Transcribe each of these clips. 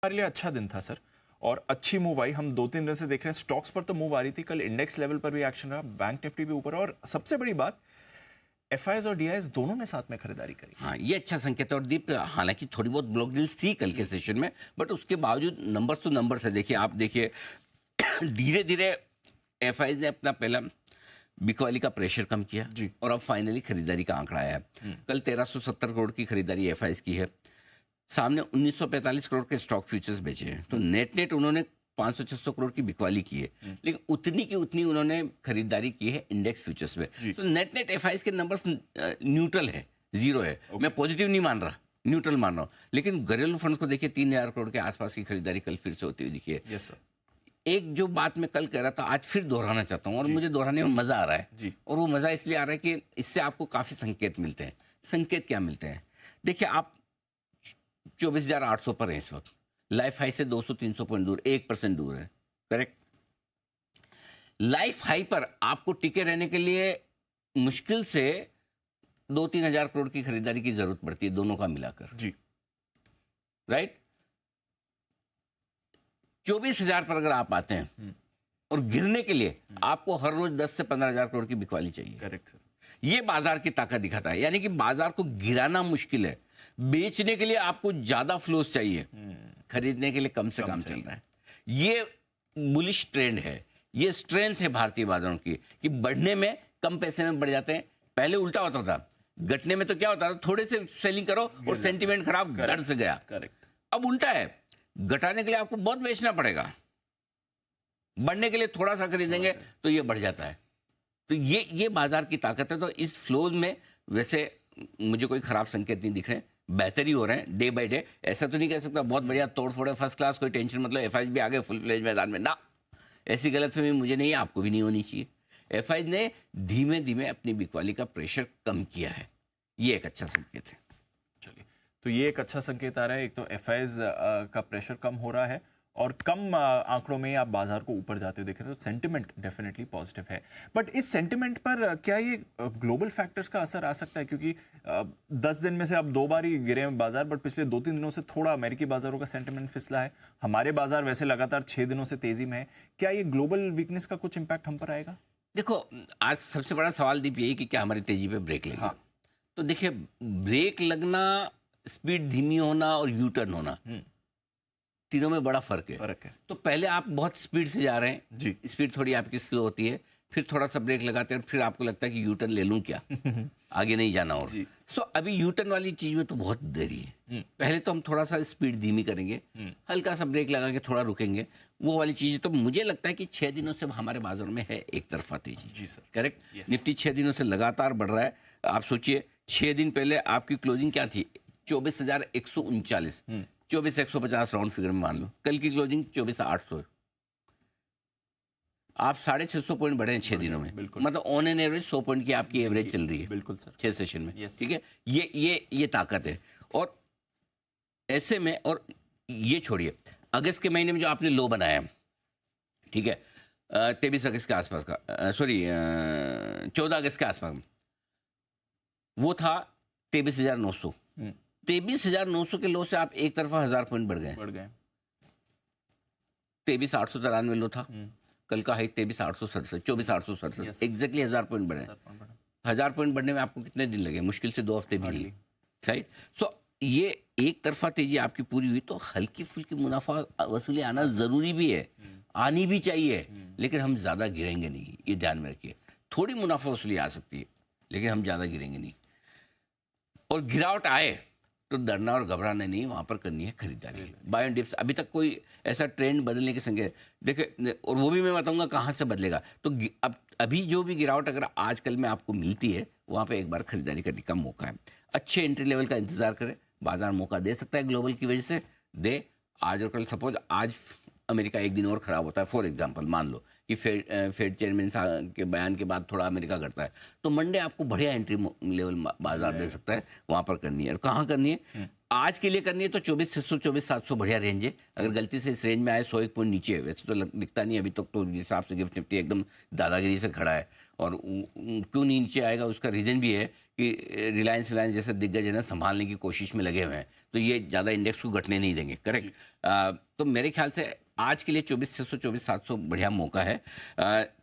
हमारे लिए अच्छा दिन था सर, और अच्छी मूव आई। हम 2-3 दिन से देख रहे हैं स्टॉक्स पर तो मूव आ रही थी, कल इंडेक्स लेवल पर भी एक्शन रहा, बैंक निफ्टी भी ऊपर, और सबसे बड़ी बात एफआईएस और डीआईएस दोनों ने साथ में खरीदारी करी। हाँ, ये अच्छा संकेत है। और दीप, हालांकि थोड़ी बहुत ब्लॉक डील्स थी कल के सेशन में, बट उसके बावजूद नंबर्स तो नंबर्स है। देखिए, आप देखिए धीरे धीरे एफआईएस ने अपना पहला बिकवाली का प्रेशर कम किया जी। और अब फाइनली खरीदारी का आंकड़ा आया है। कल 1370 करोड़ की खरीदारी एफआईएस की है, सामने 1945 करोड़ के स्टॉक फ्यूचर्स बेचे हैं। तो नेट नेट उन्होंने 500-600 करोड़ की बिकवाली की है, लेकिन उतनी की उतनी उन्होंने खरीदारी की है इंडेक्स फ्यूचर्स में। तो नेट नेट एफआईएस के नंबर्स न्यूट्रल है, जीरो है। मैं पॉजिटिव नहीं मान रहा, न्यूट्रल मान रहा हूँ। लेकिन घरेलू फंड्स को देखिए, 3000 करोड़ के आसपास की खरीदारी कल फिर से होती हुई दिखी है। Yes sir. एक जो बात मैं कल कह रहा था, आज फिर दोहराना चाहता हूँ, और मुझे दोहराने में मजा आ रहा है जी। और वो मजा इसलिए आ रहा है कि इससे आपको काफी संकेत मिलते हैं। संकेत क्या मिलते हैं? देखिए, आप 24,800 पर है इस वक्त, लाइफ हाई से 200-300 पॉइंट दूर, 1% दूर है, करेक्ट। लाइफ हाई पर आपको टिके रहने के लिए मुश्किल से 2-3 हजार करोड़ की खरीदारी की जरूरत पड़ती है, दोनों का मिलाकर, जी। राइट। 24,000 पर अगर आप आते हैं और गिरने के लिए आपको हर रोज 10 से 15 हजार करोड़ की बिकवाली चाहिए। Correct sir. ये बाजार की ताकत दिखाता है, यानी कि बाजार को गिराना मुश्किल है, बेचने के लिए आपको ज्यादा फ्लोस चाहिए, खरीदने के लिए कम से कम चल रहा है। ये बुलिश ट्रेंड है, ये स्ट्रेंथ है भारतीय बाजारों की, कि बढ़ने में कम पैसे में बढ़ जाते हैं। पहले उल्टा होता था, घटने में तो क्या होता था, थोड़े से सेलिंग करो और सेंटीमेंट खराब, डर से गया। करेक्ट। अब उल्टा है, घटाने के लिए आपको बहुत बेचना पड़ेगा, बढ़ने के लिए थोड़ा सा खरीदेंगे तो ये बढ़ जाता है। तो ये बाजार की ताकत है। तो इस फ्लो में वैसे मुझे कोई खराब संकेत नहीं दिख रहे हैं, बेहतर ही हो रहे हैं डे बाय डे। ऐसा तो नहीं कह सकता बहुत बढ़िया तोड़ फोड़ है, फर्स्ट क्लास, कोई टेंशन, मतलब एफआईएस भी आ गए फुल फ्लेज मैदान में, ना, ऐसी गलतफहमी मुझे नहीं है, आपको भी नहीं होनी चाहिए। एफआईएस ने धीमे धीमे अपनी बिकवाली का प्रेशर कम किया है, ये एक अच्छा संकेत है। चलिए, तो ये एक अच्छा संकेत आ रहा है। एक तो एफआईएस का प्रेशर कम हो रहा है, और कम आंकड़ों में आप बाजार को ऊपर जाते हुए देख रहे हैं, तो सेंटिमेंट डेफिनेटली पॉजिटिव है। बट इस सेंटिमेंट पर क्या ये ग्लोबल फैक्टर्स का असर आ सकता है? क्योंकि 10 दिन में से अब 2 बार ही गिरे हैं बाजार, बट पिछले 2-3 दिनों से थोड़ा अमेरिकी बाजारों का सेंटिमेंट फिसला है। हमारे बाजार वैसे लगातार 6 दिनों से तेजी में है। क्या ये ग्लोबल वीकनेस का कुछ इम्पैक्ट हम पर आएगा? देखो, आज सबसे बड़ा सवाल दीप यही कि क्या हमारी तेजी पे ब्रेक लगेगा। हाँ। तो देखिए, ब्रेक लगना, स्पीड धीमी होना और यू टर्न होना, तीनों में बड़ा फर्क है। तो पहले आप बहुत स्पीड से जा रहे हैं जी, स्पीड थोड़ी आपकी स्लो होती है, फिर थोड़ा सा ब्रेक लगाते हैं, फिर आपको लगता है कि यू टर्न ले लूं क्या, आगे नहीं जाना। और सो अभी यू टर्न वाली चीज में तो बहुत देरी है। पहले तो हम थोड़ा सा स्पीड धीमी करेंगे, हल्का सा ब्रेक लगा के थोड़ा रुकेंगे, वो वाली चीज। तो मुझे लगता है कि 6 दिनों से हमारे बाजार में है एक तरफा तेजी। जी सर, करेक्ट। निफ्टी 6 दिनों से लगातार बढ़ रहा है। आप सोचिए, 6 दिन पहले आपकी क्लोजिंग क्या थी? 24,139, 24,150 राउंड फिगर में मान लो। कल की क्लोजिंग 24,800 है। आप 650 पॉइंट बढ़े हैं 6 दिनों में, मतलब ऑन एन एवरेज 100 पॉइंट की आपकी एवरेज चल रही है। बिल्कुल सर, 6 सेशन में। ठीक है, ये ताकत है। और ऐसे में, और ये छोड़िए, अगस्त के महीने में जो आपने लो बनाया, ठीक है, 23 अगस्त के आसपास का, सॉरी 14 अगस्त के आसपास, वो था 23,900। 23,900 के लो से आप एक तरफा 1000 पॉइंट बढ़ गए। 23,893 लो था, कल का हाई 23,867, 24,867, एग्जैक्टली 1000 पॉइंट बढ़े। 1000 पॉइंट बढ़ने में आपको कितने दिन लगे? मुश्किल से 2 हफ्ते भी नहीं, राइट। सो ये एक तरफा तेजी आपकी पूरी हुई, तो हल्की फुल्की मुनाफा वसूली आना जरूरी भी है, आनी भी चाहिए, लेकिन हम ज्यादा गिरेंगे नहीं, ये ध्यान में रखिए। थोड़ी मुनाफा वसूली आ सकती है, लेकिन हम ज्यादा गिरेंगे नहीं। और गिरावट आए तो डरना और घबराना नहीं, वहां पर करनी है खरीदारी। बाय एंड डिप्स, अभी तक कोई ऐसा ट्रेंड बदलने के संकेत देखिए, और वो भी मैं बताऊंगा कहां से बदलेगा। तो अब अभी जो भी गिरावट अगर आजकल में आपको मिलती है, वहां पे एक बार खरीदारी करने का मौका है। अच्छे एंट्री लेवल का इंतजार करें, बाजार मौका दे सकता है ग्लोबल की वजह से, दे। आज और कल, सपोज आज अमेरिका एक दिन और खराब होता है, फॉर एग्जाम्पल मान लो कि फेड चेयरमैन के बयान के बाद थोड़ा अमेरिका घटता है, तो मंडे आपको बढ़िया एंट्री लेवल बाजार दे सकता है, वहां पर करनी है। और कहाँ करनी है? आज के लिए करनी है तो 24,600, 24,700 बढ़िया रेंज है। अगर गलती से इस रेंज में आए 101 पॉइंट नीचे, वैसे तो दिखता नहीं अभी तक, तो जिस हिसाब से गिफ्ट निफ्टी एकदम दादागिरी से खड़ा है, और क्यों नीचे आएगा उसका रीज़न भी है कि रिलायंस जैसे दिग्गज है ना संभालने की कोशिश में लगे हुए हैं, तो ये ज़्यादा इंडेक्स को घटने नहीं देंगे। करेक्ट। तो मेरे ख्याल से आज के लिए 24,600 24,700 बढ़िया मौका है।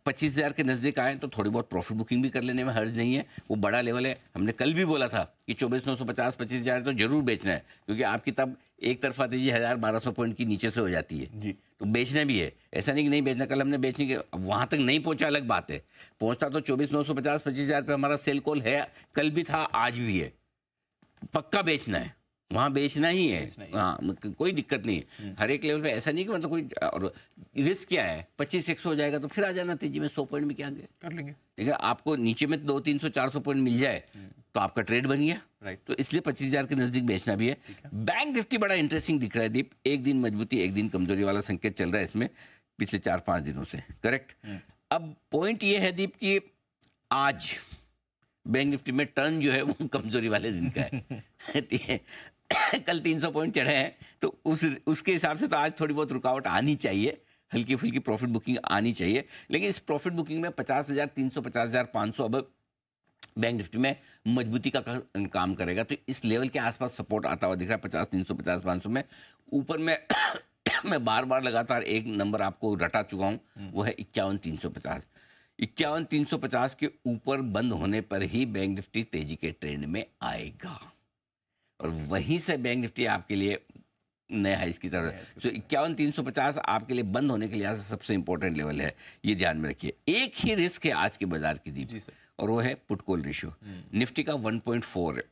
25,000 के नज़दीक आए तो थोड़ी बहुत प्रॉफिट बुकिंग भी कर लेने में हर्ज नहीं है। वो बड़ा लेवल है, हमने कल भी बोला था कि 24,950 25,000 तो जरूर बेचना है, क्योंकि आपकी तब एक तरफा तेजी 1,000-1,200 पॉइंट की नीचे से हो जाती है जी। तो बेचना भी है, ऐसा नहीं कि नहीं बेचना। कल हमने बेचने के वहां तक नहीं पहुंचा अलग बात है, पहुंचता तो 24,950 25,000 पे हमारा सेल कॉल है, कल भी था आज भी है। पक्का बेचना है, वहां बेचना ही है। हाँ, कोई दिक्कत नहीं है हर एक लेवल पे। ऐसा नहीं कि मतलब कोई और रिस्क क्या है, 25-100 हो जाएगा तो फिर आ जाना तेजी में, 100 पॉइंट में क्या कर लेंगे। देखिए आपको नीचे में 200-300-400 पॉइंट मिल जाए तो आपका ट्रेड बन गया। राइट। तो इसलिए 25,000 के नजदीक बेचना भी है। बैंक निफ्टी बड़ा इंटरेस्टिंग दिख रहा है दीप, एक दिन मजबूती एक दिन कमजोरी वाला संकेत चल रहा है इसमें पिछले 4-5 दिनों से। करेक्ट। अब पॉइंट ये है दीप कि आज बैंक निफ्टी में टर्न जो है वो कमजोरी वाले दिन का है। ठीक है, कल 300 पॉइंट चढ़े हैं तो उसके हिसाब से तो आज थोड़ी बहुत रुकावट आनी चाहिए, हल्की फुल्की प्रॉफिट बुकिंग आनी चाहिए। लेकिन इस प्रॉफिट बुकिंग में 50,300 50,500 अब बैंक निफ्टी में मजबूती का काम करेगा। तो इस लेवल के आसपास सपोर्ट आता हुआ दिख रहा है 50,300 50,500 में। ऊपर में मैं बार बार लगातार एक नंबर आपको रटा चुका हूं, वो है 51,350। 51,350 के ऊपर बंद होने पर ही बैंक निफ्टी तेजी के ट्रेंड में आएगा और वहीं से बैंक निफ्टी आपके लिए नए हाइस की तरफ। तो 51,350 आपके लिए बंद होने के लिए सबसे इंपॉर्टेंट लेवल है, ये ध्यान में रखिए। एक ही रिस्क है आज के बाजार की दीप, और वो है पुट कॉल रेशियो। निफ्टी का 1.4 है,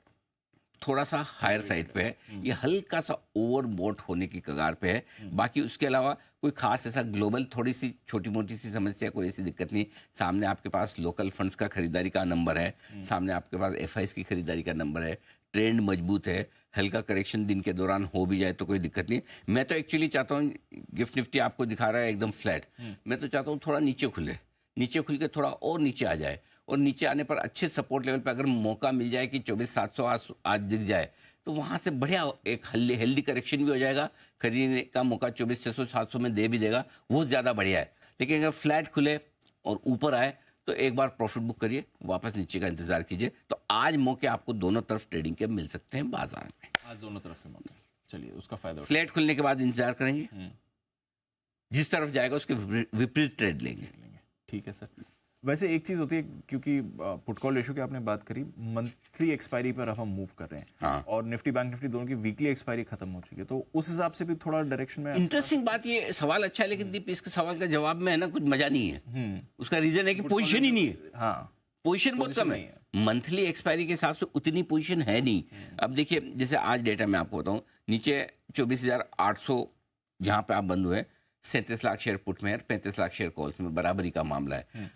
थोड़ा सा हायर साइड पे है, ये हल्का सा ओवरबॉट होने की कगार पे है। बाकी उसके अलावा कोई खास ऐसा ग्लोबल थोड़ी सी छोटी मोटी सी समस्या, कोई ऐसी दिक्कत नहीं। सामने आपके पास लोकल फंड्स का खरीदारी का नंबर है, सामने आपके पास एफआईएस की खरीदारी का नंबर है, ट्रेंड मजबूत है। हल्का करेक्शन दिन के दौरान हो भी जाए तो कोई दिक्कत नहीं। मैं तो एक्चुअली चाहता हूँ, गिफ्ट निफ्टी आपको दिखा रहा है एकदम फ्लैट, मैं तो चाहता हूँ थोड़ा नीचे खुले, नीचे खुल के थोड़ा और नीचे आ जाए, और नीचे आने पर अच्छे सपोर्ट लेवल पर अगर मौका मिल जाए कि 24,700 आज दिख जाए तो वहाँ से बढ़िया एक हेल्दी करेक्शन भी हो जाएगा, खरीदने का मौका 24,600-700 में दे भी देगा, वो ज़्यादा बढ़िया है। लेकिन अगर फ्लैट खुले और ऊपर आए तो एक बार प्रॉफिट बुक करिए, वापस नीचे का इंतजार कीजिए। तो आज मौके आपको दोनों तरफ ट्रेडिंग के मिल सकते हैं बाजार में, आज दोनों तरफ के मौके। चलिए उसका फायदा फ्लैट खुलने के बाद इंतजार करेंगे, जिस तरफ जाएगा उसके विपरीत ट्रेड लेंगे। ठीक है सर। वैसे एक चीज होती है, क्योंकि पुट कॉल रेशियो की आपने बात करी, मंथली एक्सपायरी पर अब हम मूव कर रहे हैं। हाँ। और निफ्टी बैंक निफ्टी दोनों की वीकली एक्सपायरी खत्म हो चुकी है, तो उस हिसाब से भी थोड़ा डायरेक्शन में इंटरेस्टिंग बात, ये सवाल अच्छा है, लेकिन दीप इसके सवाल का जवाब में है ना कुछ मजा नहीं है। उसका रीजन है कि पोजीशन ही नहीं है। हाँ, पोजीशन बहुत कम है, मंथली एक्सपायरी के हिसाब से उतनी पोजीशन है नहीं। अब देखिए जैसे आज डेटा मैं आपको बताऊं, नीचे 24,800 जहां पे आप बंद हुए, 37 लाख शेयर पुट में है, 35 लाख शेयर कॉल्स में, बराबरी का मामला है।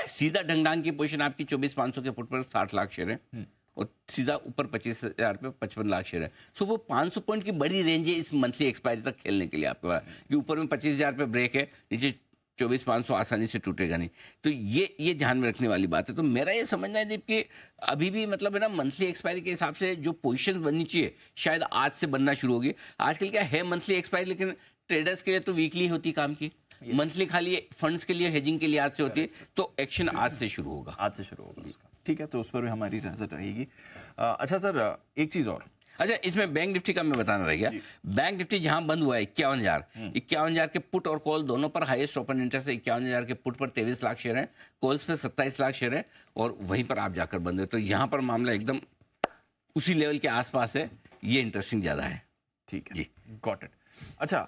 सीधा ढंगढांग की पोजीशन आपकी 24,500 के पुट पर 60 लाख शेयर है, और सीधा ऊपर 25,000 पे 55 लाख शेयर है। सो वो 500 पॉइंट की बड़ी रेंज है इस मंथली एक्सपायरी तक खेलने के लिए आपके पास, कि ऊपर में 25,000 पे ब्रेक है, नीचे 24,500 आसानी से टूटेगा नहीं। तो ये ध्यान में रखने वाली बात है। तो मेरा ये समझना है दीप कि अभी भी मतलब है ना, मंथली एक्सपायरी के हिसाब से जो पोजीशन बननी चाहिए शायद आज से बनना शुरू होगी। आजकल क्या है मंथली एक्सपायरी, लेकिन ट्रेडर्स के लिए तो वीकली होती काम की, मंथली खाली फंड्स के लिए हेजिंग के लिए आज से होती है। तो एक्शन आज से शुरू होगा, आज से शुरू होगा उसका। ठीक है, तो उस पर भी हमारी नजर रहेगी। अच्छा सर, एक चीज और, अच्छा इसमें बैंक निफ्टी का मैं बताना रह गया। बैंक निफ्टी जहां बंद हुआ है 51,000 के पुट और कॉल दोनों पर हाईएस्ट ओपन इंटरेस्ट है। 51,000 के पुट पर 23 लाख शेयर है, कॉल्स पे 27 लाख शेयर है, और वहीं पर आप जाकर बंद है। तो यहाँ पर मामला एकदम उसी लेवल के आसपास है, ये इंटरेस्टिंग ज्यादा है। ठीक है जी, गॉट इट। अच्छा,